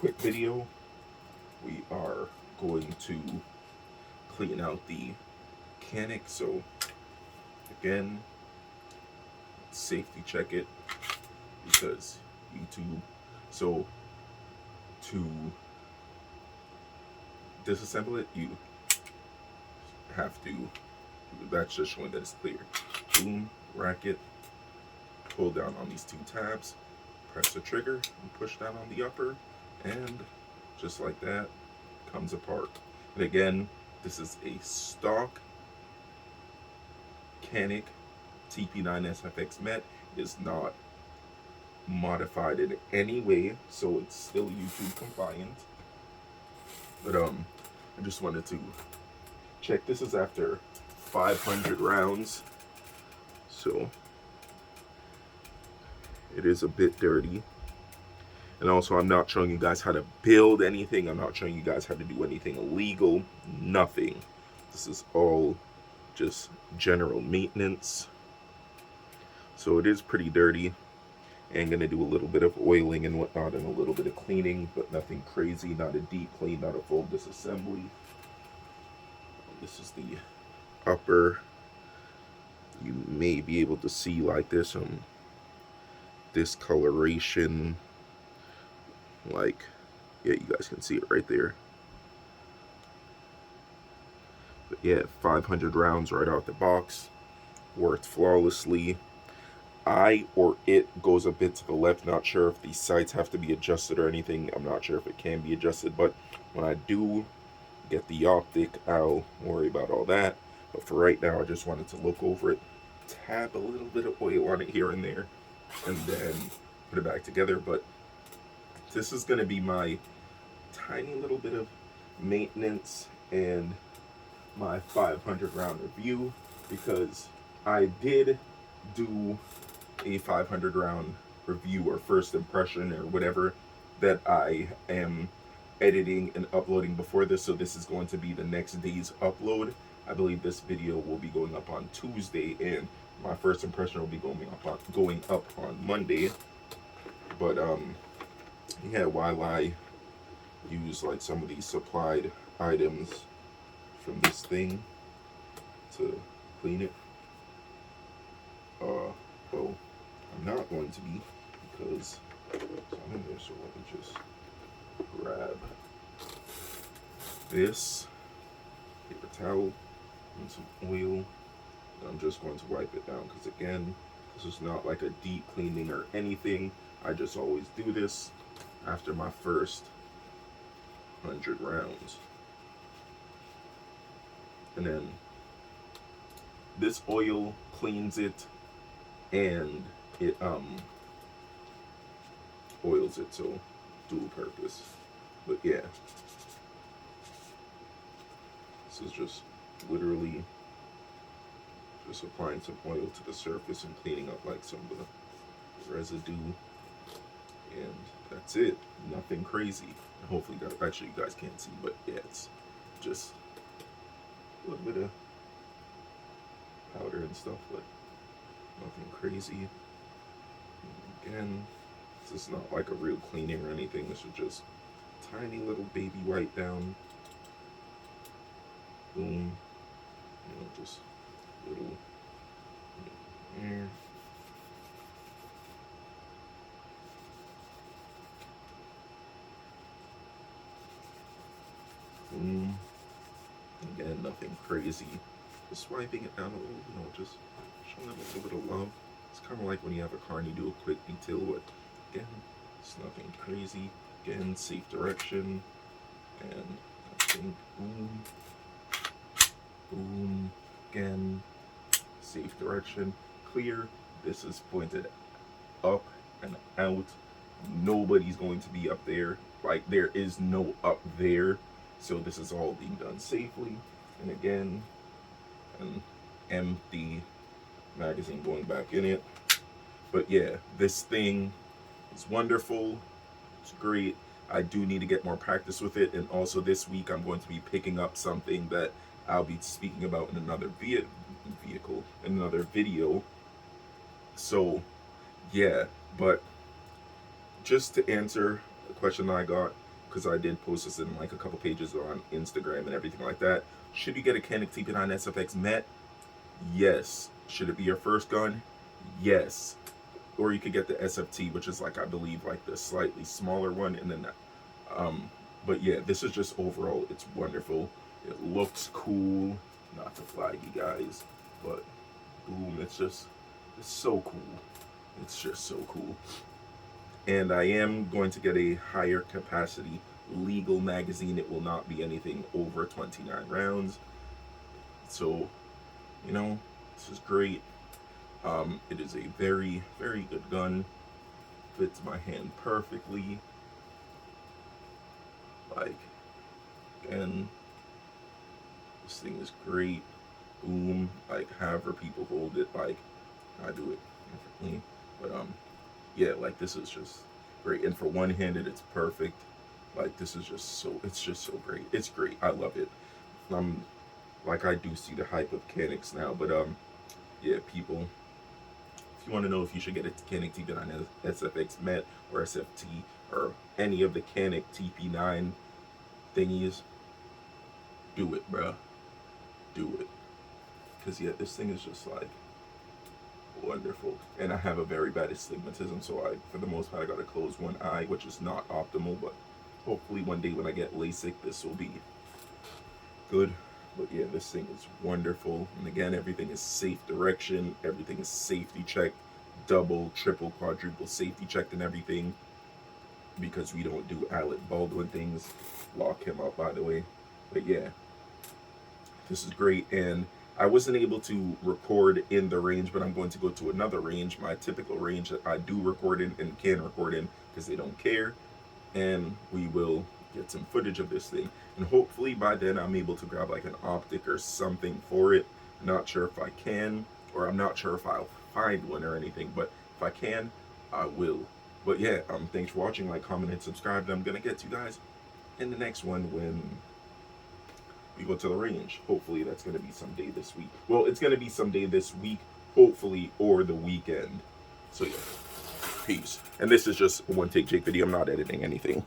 quick video. We are going to clean out the Canik. So again, safety check it because YouTube. So to disassemble it, you have to, that's just showing that it's clear. Boom, rack it, pull down on these two tabs, press the trigger, and push down on the upper, and just like that, comes apart. And again, this is a stock Canik TP9SFX Mete. It is not modified in any way, so it's still YouTube compliant. But I just wanted to check. This is after 500 rounds, so it is a bit dirty. And also, I'm not showing you guys how to build anything. I'm not showing you guys how to do anything illegal. Nothing. This is all just general maintenance. So it is pretty dirty. And gonna do a little bit of oiling and whatnot and a little bit of cleaning, but nothing crazy. Not a deep clean, not a full disassembly. This is the upper. You may be able to see like this discoloration. Like, yeah, you guys can see it right there. But yeah, 500 rounds right out the box. Worked flawlessly. I or it goes a bit to the left. Not sure if these sights have to be adjusted or anything. I'm not sure if it can be adjusted, but when I do get the Optic, I'll worry about all that. But for right now, I just wanted to look over it, tap a little bit of oil on it here and there, and then put it back together. But this is going to be my tiny little bit of maintenance and my 500 round review, because I did do a 500 round review or first impression or whatever that I am editing and uploading before this. So this is going to be the next day's upload. I believe this video will be going up on Tuesday, and my first impression will be going up on Monday. But yeah, while I use like some of these supplied items from this thing to clean it, well, I'm not going to be, because it's not in there. So let me just grab this paper towel and some oil, and I'm just going to wipe it down, because again, this is not like a deep cleaning or anything. I just always do this after my first 100 rounds. And then this oil cleans it, and it oils it, so dual purpose. But yeah, this is just literally just applying some oil to the surface and cleaning up like some of the residue, and that's it. Nothing crazy. Hopefully, actually you guys can't see, but yeah, it's just a little bit of powder and stuff, but nothing crazy. And again, this is not like a real cleaning or anything. This is just tiny little baby wipe down. Boom. Just little air. Boom. Again, nothing crazy. Just wiping it down a little, just showing it a little bit of love. It's kind of like when you have a car and you do a quick detail, but again, it's nothing crazy. Again, safe direction, and I think boom, boom, again, safe direction, clear. This is pointed up and out. Nobody's going to be up there. Like, there is no up there. So this is all being done safely. And again, an empty magazine going back in it. But yeah, this thing is wonderful. It's great. I do need to get more practice with it. And also this week I'm going to be picking up something that I'll be speaking about in another another video. So yeah, but just to answer the question I got, because I did post this in like a couple pages on Instagram and everything like that. Should you get a Canik TP9SFX Mete? Yes. Should it be your first gun? Yes. Or you could get the SFT, which is like, I believe, like the slightly smaller one, and then but yeah, this is just overall, it's wonderful. It looks cool. Not to flag you guys, but boom, it's so cool. It's just so cool. And I am going to get a higher capacity legal magazine. It will not be anything over 29 rounds. So, you know, this is great. It is a very, very good gun. Fits my hand perfectly. Like, again, this thing is great. Boom. Like, however people hold it, like, I do it differently. But, yeah, like, this is just great. And for one-handed, it's perfect. Like, this is just so, it's just so great. It's great. I love it. Like, I do see the hype of Caniks now, but, yeah, people, if you want to know if you should get a Canik TP9SFX Mete or SFT or any of the Canik TP9 thingies, do it, bruh. Do it. Because, yeah, this thing is just, like, wonderful. And I have a very bad astigmatism, so for the most part, I got to close one eye, which is not optimal, but hopefully one day when I get LASIK, this will be good. But yeah, this thing is wonderful. And again, everything is safe direction. Everything is safety checked. Double, triple, quadruple safety checked and everything. Because we don't do Alec Baldwin things. Lock him up, by the way. But yeah, this is great. And I wasn't able to record in the range, but I'm going to go to another range, my typical range that I do record in and can record in because they don't care. And we will get some footage of this thing, and hopefully by then I'm able to grab like an Optic or something for it. Not sure if I can, or I'm not sure if I'll find one or anything, but if I can, I will. But yeah, thanks for watching. Like, comment, and subscribe, and I'm gonna get you guys in the next one when we go to the range. Hopefully that's gonna be someday this week. Well, it's gonna be someday this week, hopefully, or the weekend. So yeah, peace. And this is just a one take Jake video. I'm not editing anything.